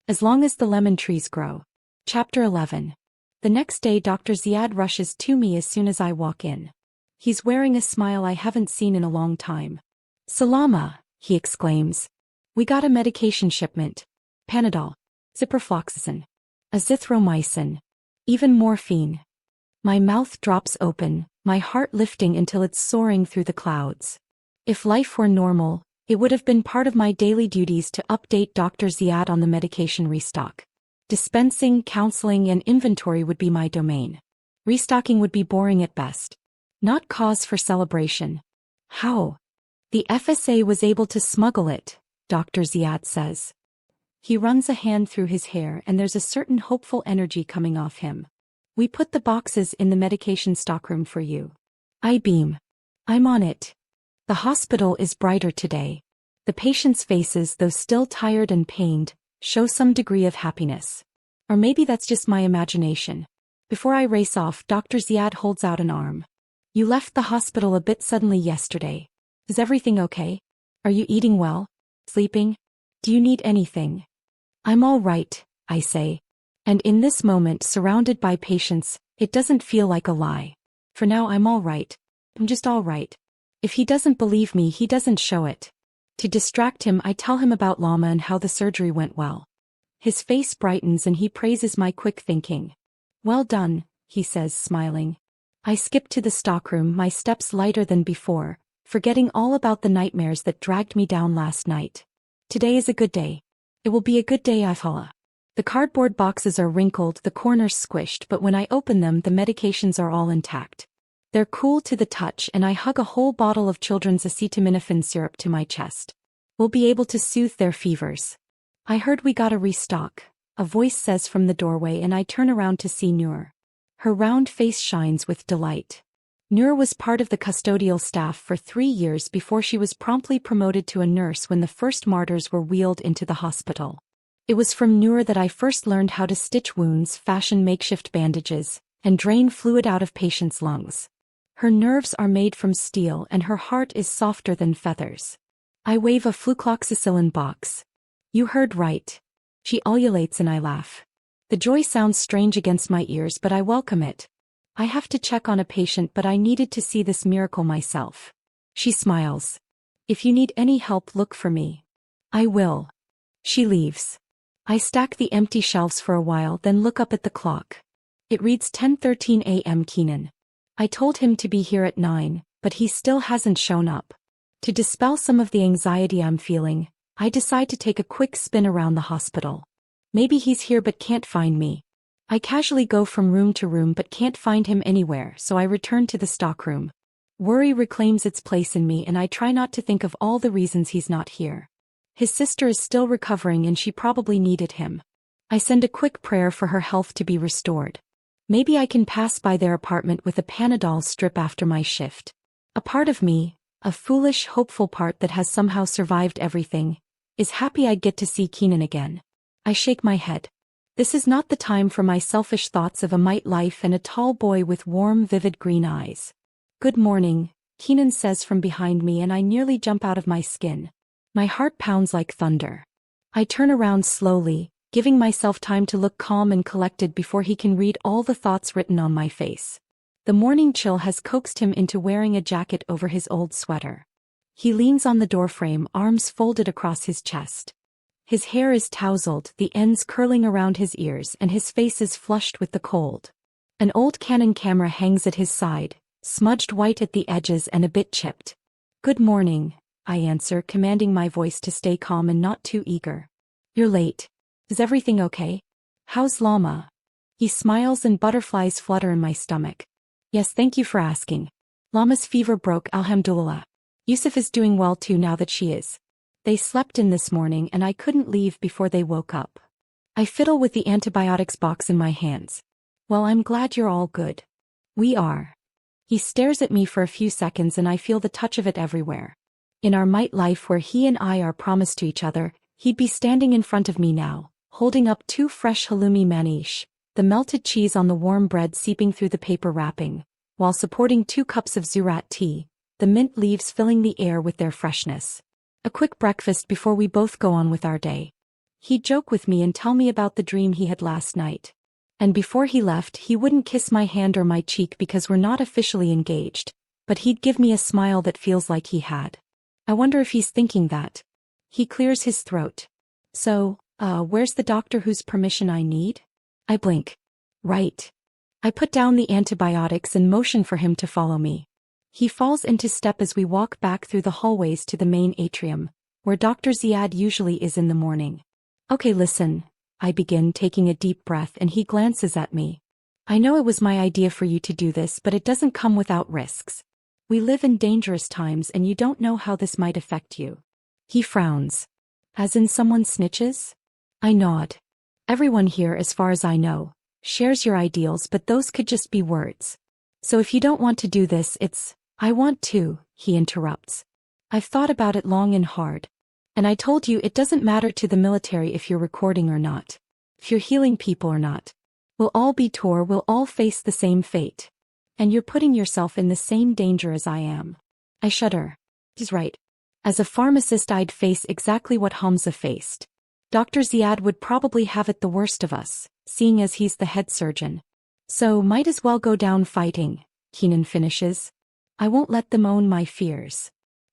as long as the lemon trees grow. Chapter 11. The next day Dr. Ziad rushes to me as soon as I walk in. He's wearing a smile I haven't seen in a long time. "Salama," he exclaims. "We got a medication shipment. Panadol, ciprofloxacin, azithromycin, even morphine." My mouth drops open, my heart lifting until it's soaring through the clouds. If life were normal, it would have been part of my daily duties to update Dr. Ziad on the medication restock. Dispensing, counseling, and inventory would be my domain. Restocking would be boring at best. Not cause for celebration. How? The FSA was able to smuggle it, Dr. Ziad says. He runs a hand through his hair and there's a certain hopeful energy coming off him. "We put the boxes in the medication stockroom for you." I beam. "I'm on it." The hospital is brighter today. The patients' faces, though still tired and pained, show some degree of happiness. Or maybe that's just my imagination. Before I race off, Dr. Ziad holds out an arm. "You left the hospital a bit suddenly yesterday. Is everything okay? Are you eating well? Sleeping? Do you need anything?" "I'm all right," I say. And in this moment, surrounded by patients, it doesn't feel like a lie. For now I'm all right. I'm just all right. If he doesn't believe me, he doesn't show it. To distract him, I tell him about Lama and how the surgery went well. His face brightens and he praises my quick thinking. "Well done," he says, smiling. I skip to the stockroom, my steps lighter than before, forgetting all about the nightmares that dragged me down last night. Today is a good day. It will be a good day, Afhala. The cardboard boxes are wrinkled, the corners squished, but when I open them, the medications are all intact. They're cool to the touch and I hug a whole bottle of children's acetaminophen syrup to my chest. We'll be able to soothe their fevers. "I heard we got a restock," a voice says from the doorway, and I turn around to see Noor. Her round face shines with delight. Noor was part of the custodial staff for 3 years before she was promptly promoted to a nurse when the first martyrs were wheeled into the hospital. It was from Noor that I first learned how to stitch wounds, fashion makeshift bandages, and drain fluid out of patients' lungs. Her nerves are made from steel and her heart is softer than feathers. I wave a flucloxacillin box. "You heard right." She ululates and I laugh. The joy sounds strange against my ears, but I welcome it. I have to check on a patient, but I needed to see this miracle myself. She smiles. "If you need any help, look for me." "I will." She leaves. I stack the empty shelves for a while, then look up at the clock. It reads 10:13 a.m. Keenan. I told him to be here at 9, but he still hasn't shown up. To dispel some of the anxiety I'm feeling, I decide to take a quick spin around the hospital. Maybe he's here but can't find me. I casually go from room to room but can't find him anywhere, so I return to the stockroom. Worry reclaims its place in me and I try not to think of all the reasons he's not here. His sister is still recovering and she probably needed him. I send a quick prayer for her health to be restored. Maybe I can pass by their apartment with a Panadol strip after my shift. A part of me, a foolish, hopeful part that has somehow survived everything, is happy I get to see Keenan again. I shake my head. This is not the time for my selfish thoughts of a mite life and a tall boy with warm, vivid green eyes. "Good morning," Keenan says from behind me, and I nearly jump out of my skin. My heart pounds like thunder. I turn around slowly, giving myself time to look calm and collected before he can read all the thoughts written on my face. The morning chill has coaxed him into wearing a jacket over his old sweater. He leans on the doorframe, arms folded across his chest. His hair is tousled, the ends curling around his ears, and his face is flushed with the cold. An old Canon camera hangs at his side, smudged white at the edges and a bit chipped. "Good morning," I answer, commanding my voice to stay calm and not too eager. "You're late. Is everything okay? How's Lama?" He smiles and butterflies flutter in my stomach. "Yes, thank you for asking. Lama's fever broke, alhamdulillah. Yusuf is doing well too now that she is. They slept in this morning and I couldn't leave before they woke up." I fiddle with the antibiotics box in my hands. "Well, I'm glad you're all good." "We are." He stares at me for a few seconds and I feel the touch of it everywhere. In our mite life where he and I are promised to each other, he'd be standing in front of me now, holding up 2 fresh halloumi manish, the melted cheese on the warm bread seeping through the paper wrapping, while supporting 2 cups of zurat tea, the mint leaves filling the air with their freshness. A quick breakfast before we both go on with our day. He'd joke with me and tell me about the dream he had last night. And before he left, he wouldn't kiss my hand or my cheek because we're not officially engaged, but he'd give me a smile that feels like he had. I wonder if he's thinking that. He clears his throat. So, where's the doctor whose permission I need? I blink. Right. I put down the antibiotics and motion for him to follow me. He falls into step as we walk back through the hallways to the main atrium, where Dr. Ziad usually is in the morning. Okay, listen, I begin, taking a deep breath, and he glances at me. I know it was my idea for you to do this, but it doesn't come without risks. We live in dangerous times and you don't know how this might affect you. He frowns. As in someone snitches? I nod. Everyone here, as far as I know, shares your ideals, but those could just be words. So if you don't want to do this, I want to, he interrupts. I've thought about it long and hard. And I told you it doesn't matter to the military if you're recording or not. If you're healing people or not. We'll all be torn, we'll all face the same fate. And you're putting yourself in the same danger as I am. I shudder. He's right. As a pharmacist, I'd face exactly what Hamza faced. Dr. Ziad would probably have it the worst of us, seeing as he's the head surgeon. So might as well go down fighting, Keenan finishes. I won't let them own my fears.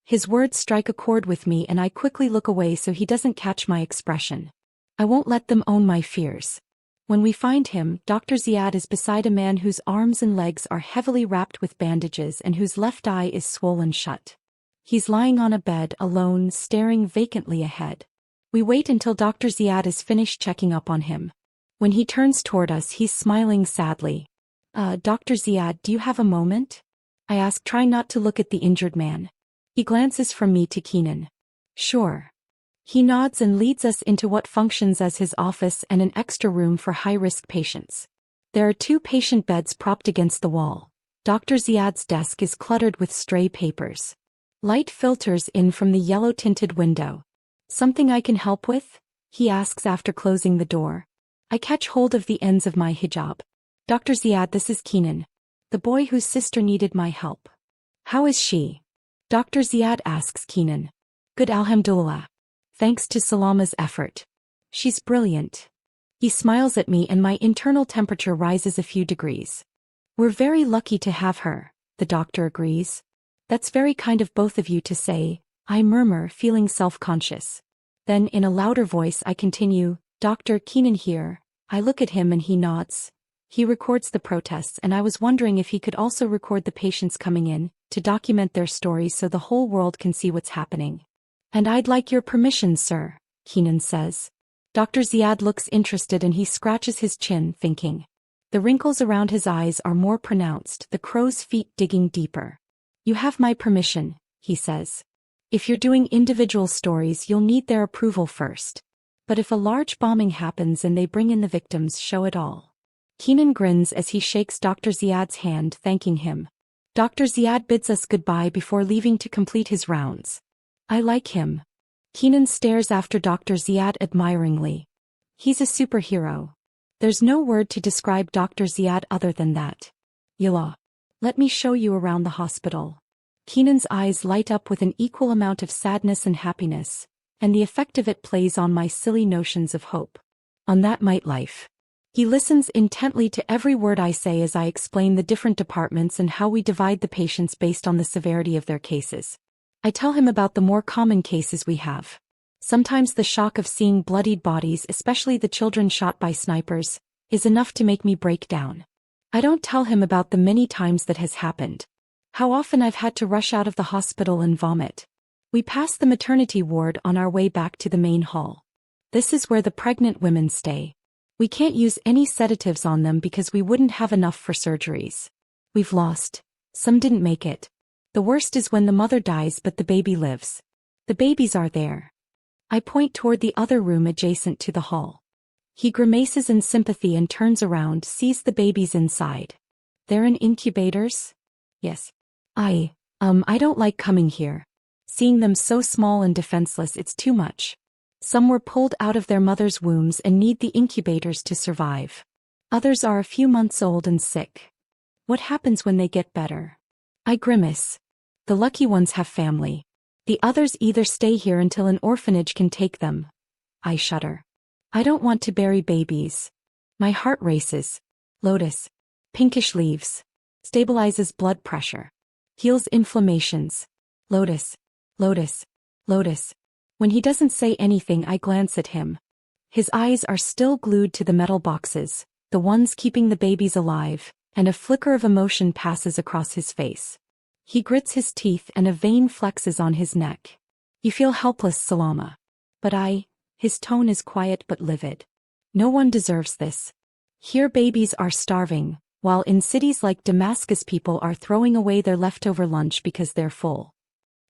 His words strike a chord with me and I quickly look away so he doesn't catch my expression. I won't let them own my fears. When we find him, Dr. Ziad is beside a man whose arms and legs are heavily wrapped with bandages and whose left eye is swollen shut. He's lying on a bed, alone, staring vacantly ahead. We wait until Dr. Ziad is finished checking up on him. When he turns toward us, he's smiling sadly. Dr. Ziad, do you have a moment? I ask, trying not to look at the injured man. He glances from me to Keenan. Sure. He nods and leads us into what functions as his office and an extra room for high-risk patients. There are 2 patient beds propped against the wall. Dr. Ziad's desk is cluttered with stray papers. Light filters in from the yellow-tinted window. Something I can help with? He asks after closing the door. I catch hold of the ends of my hijab. Dr. Ziad, this is Keenan, the boy whose sister needed my help. How is she? Dr. Ziad asks Keenan. Good, alhamdulillah. Thanks to Salama's effort. She's brilliant. He smiles at me and my internal temperature rises a few degrees. We're very lucky to have her, the doctor agrees. That's very kind of both of you to say, I murmur, feeling self-conscious. Then in a louder voice I continue, Dr. Keenan here. I look at him and he nods. He records the protests and I was wondering if he could also record the patients coming in, to document their stories so the whole world can see what's happening. And I'd like your permission, sir, Keenan says. Dr. Ziad looks interested and he scratches his chin, thinking. The wrinkles around his eyes are more pronounced, the crow's feet digging deeper. You have my permission, he says. If you're doing individual stories, you'll need their approval first. But if a large bombing happens and they bring in the victims, show it all. Keenan grins as he shakes Dr. Ziad's hand, thanking him. Dr. Ziad bids us goodbye before leaving to complete his rounds. I like him. Keenan stares after Dr. Ziad admiringly. He's a superhero. There's no word to describe Dr. Ziad other than that. Yalla. Let me show you around the hospital. Keenan's eyes light up with an equal amount of sadness and happiness, and the effect of it plays on my silly notions of hope. On that might life. He listens intently to every word I say as I explain the different departments and how we divide the patients based on the severity of their cases. I tell him about the more common cases we have. Sometimes the shock of seeing bloodied bodies, especially the children shot by snipers, is enough to make me break down. I don't tell him about the many times that has happened. How often I've had to rush out of the hospital and vomit. We pass the maternity ward on our way back to the main hall. This is where the pregnant women stay. We can't use any sedatives on them because we wouldn't have enough for surgeries. We've lost. Some didn't make it. The worst is when the mother dies but the baby lives. The babies are there. I point toward the other room adjacent to the hall. He grimaces in sympathy and turns around, sees the babies inside. They're in incubators? Yes. I don't like coming here. Seeing them so small and defenseless, it's too much. Some were pulled out of their mother's wombs and need the incubators to survive. Others are a few months old and sick. What happens when they get better? I grimace. The lucky ones have family. The others either stay here until an orphanage can take them. I shudder. I don't want to bury babies. My heart races. Lotus. Pinkish leaves. Stabilizes blood pressure. Heals inflammations. Lotus. Lotus. Lotus. When he doesn't say anything, I glance at him. His eyes are still glued to the metal boxes, the ones keeping the babies alive, and a flicker of emotion passes across his face. He grits his teeth and a vein flexes on his neck. You feel helpless, Salama. But his tone is quiet but livid. No one deserves this. Here babies are starving, while in cities like Damascus people are throwing away their leftover lunch because they're full.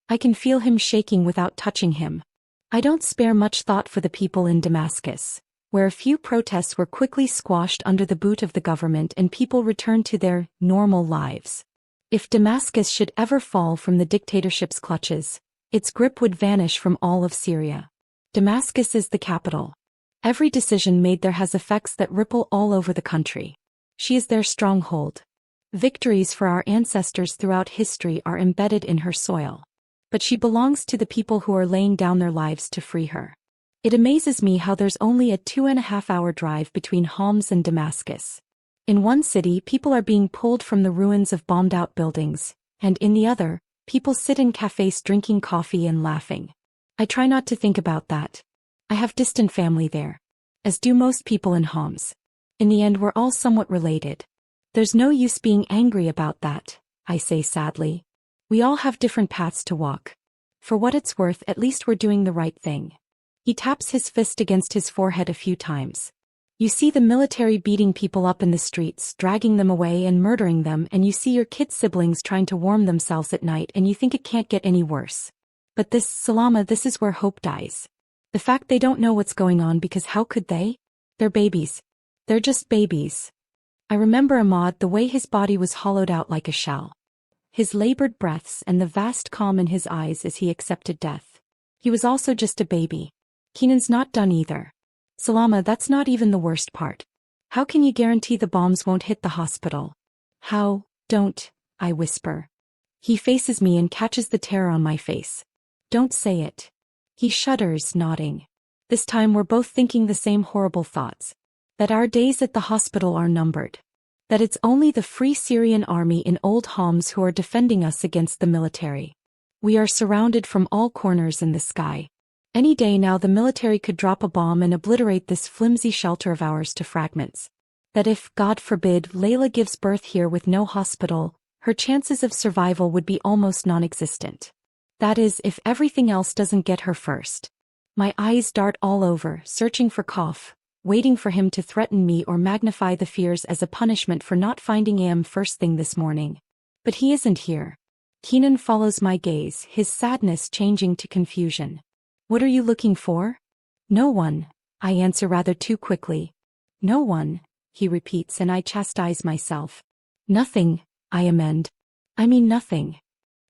I can feel him shaking without touching him. I don't spare much thought for the people in Damascus, where a few protests were quickly squashed under the boot of the government and people returned to their normal lives. If Damascus should ever fall from the dictatorship's clutches, its grip would vanish from all of Syria. Damascus is the capital. Every decision made there has effects that ripple all over the country. She is their stronghold. Victories for our ancestors throughout history are embedded in her soil. But she belongs to the people who are laying down their lives to free her. It amazes me how there's only a 2.5-hour drive between Homs and Damascus. In one city, people are being pulled from the ruins of bombed-out buildings, and in the other, people sit in cafes drinking coffee and laughing. I try not to think about that. I have distant family there, as do most people in Homs. In the end, we're all somewhat related. There's no use being angry about that, I say sadly. We all have different paths to walk. For what it's worth, at least we're doing the right thing. He taps his fist against his forehead a few times. You see the military beating people up in the streets, dragging them away and murdering them, and you see your kids' siblings trying to warm themselves at night, and you think it can't get any worse. But this, Salama, this is where hope dies. The fact they don't know what's going on, because how could they? They're babies. They're just babies. I remember Ahmad, the way his body was hollowed out like a shell. His labored breaths and the vast calm in his eyes as he accepted death. He was also just a baby. Kenan's not done either. Salama, that's not even the worst part. How can you guarantee the bombs won't hit the hospital? How? Don't, I whisper. He faces me and catches the terror on my face. Don't say it. He shudders, nodding. This time we're both thinking the same horrible thoughts. That our days at the hospital are numbered. That it's only the Free Syrian Army in Old Homs who are defending us against the military. We are surrounded from all corners in the sky. Any day now the military could drop a bomb and obliterate this flimsy shelter of ours to fragments. That if, God forbid, Layla gives birth here with no hospital, her chances of survival would be almost non-existent. That is, if everything else doesn't get her first. My eyes dart all over, searching for Kof, waiting for him to threaten me or magnify the fears as a punishment for not finding him first thing this morning. But he isn't here. Kenan follows my gaze, his sadness changing to confusion. What are you looking for? No one, I answer rather too quickly. No one, he repeats, and I chastise myself. Nothing, I amend. I mean nothing.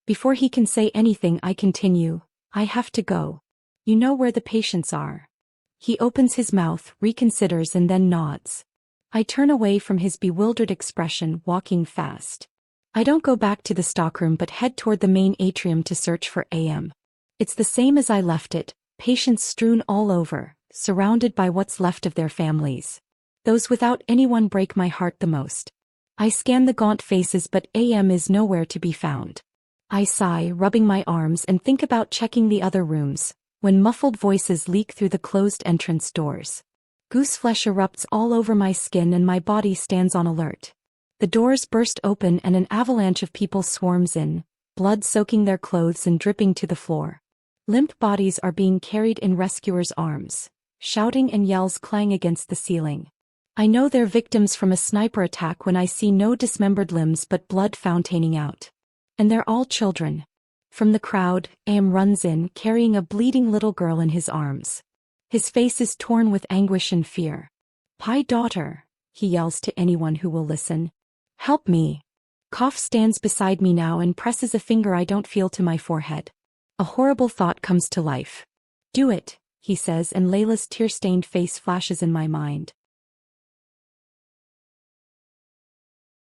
Before he can say anything, I continue. I have to go. You know where the patients are. He opens his mouth, reconsiders, and then nods. I turn away from his bewildered expression, walking fast. I don't go back to the stockroom but head toward the main atrium to search for AM. It's the same as I left it, patients strewn all over, surrounded by what's left of their families. Those without anyone break my heart the most. I scan the gaunt faces but AM is nowhere to be found. I sigh, rubbing my arms, and think about checking the other rooms, when muffled voices leak through the closed entrance doors. Gooseflesh erupts all over my skin and my body stands on alert. The doors burst open and an avalanche of people swarms in, blood soaking their clothes and dripping to the floor. Limp bodies are being carried in rescuers' arms. Shouting and yells clang against the ceiling. I know they're victims from a sniper attack when I see no dismembered limbs but blood fontaining out. And they're all children. From the crowd, Am runs in, carrying a bleeding little girl in his arms. His face is torn with anguish and fear. "My daughter," he yells to anyone who will listen. "Help me." Kof stands beside me now and presses a finger I don't feel to my forehead. A horrible thought comes to life. "Do it," he says, and Layla's tear-stained face flashes in my mind.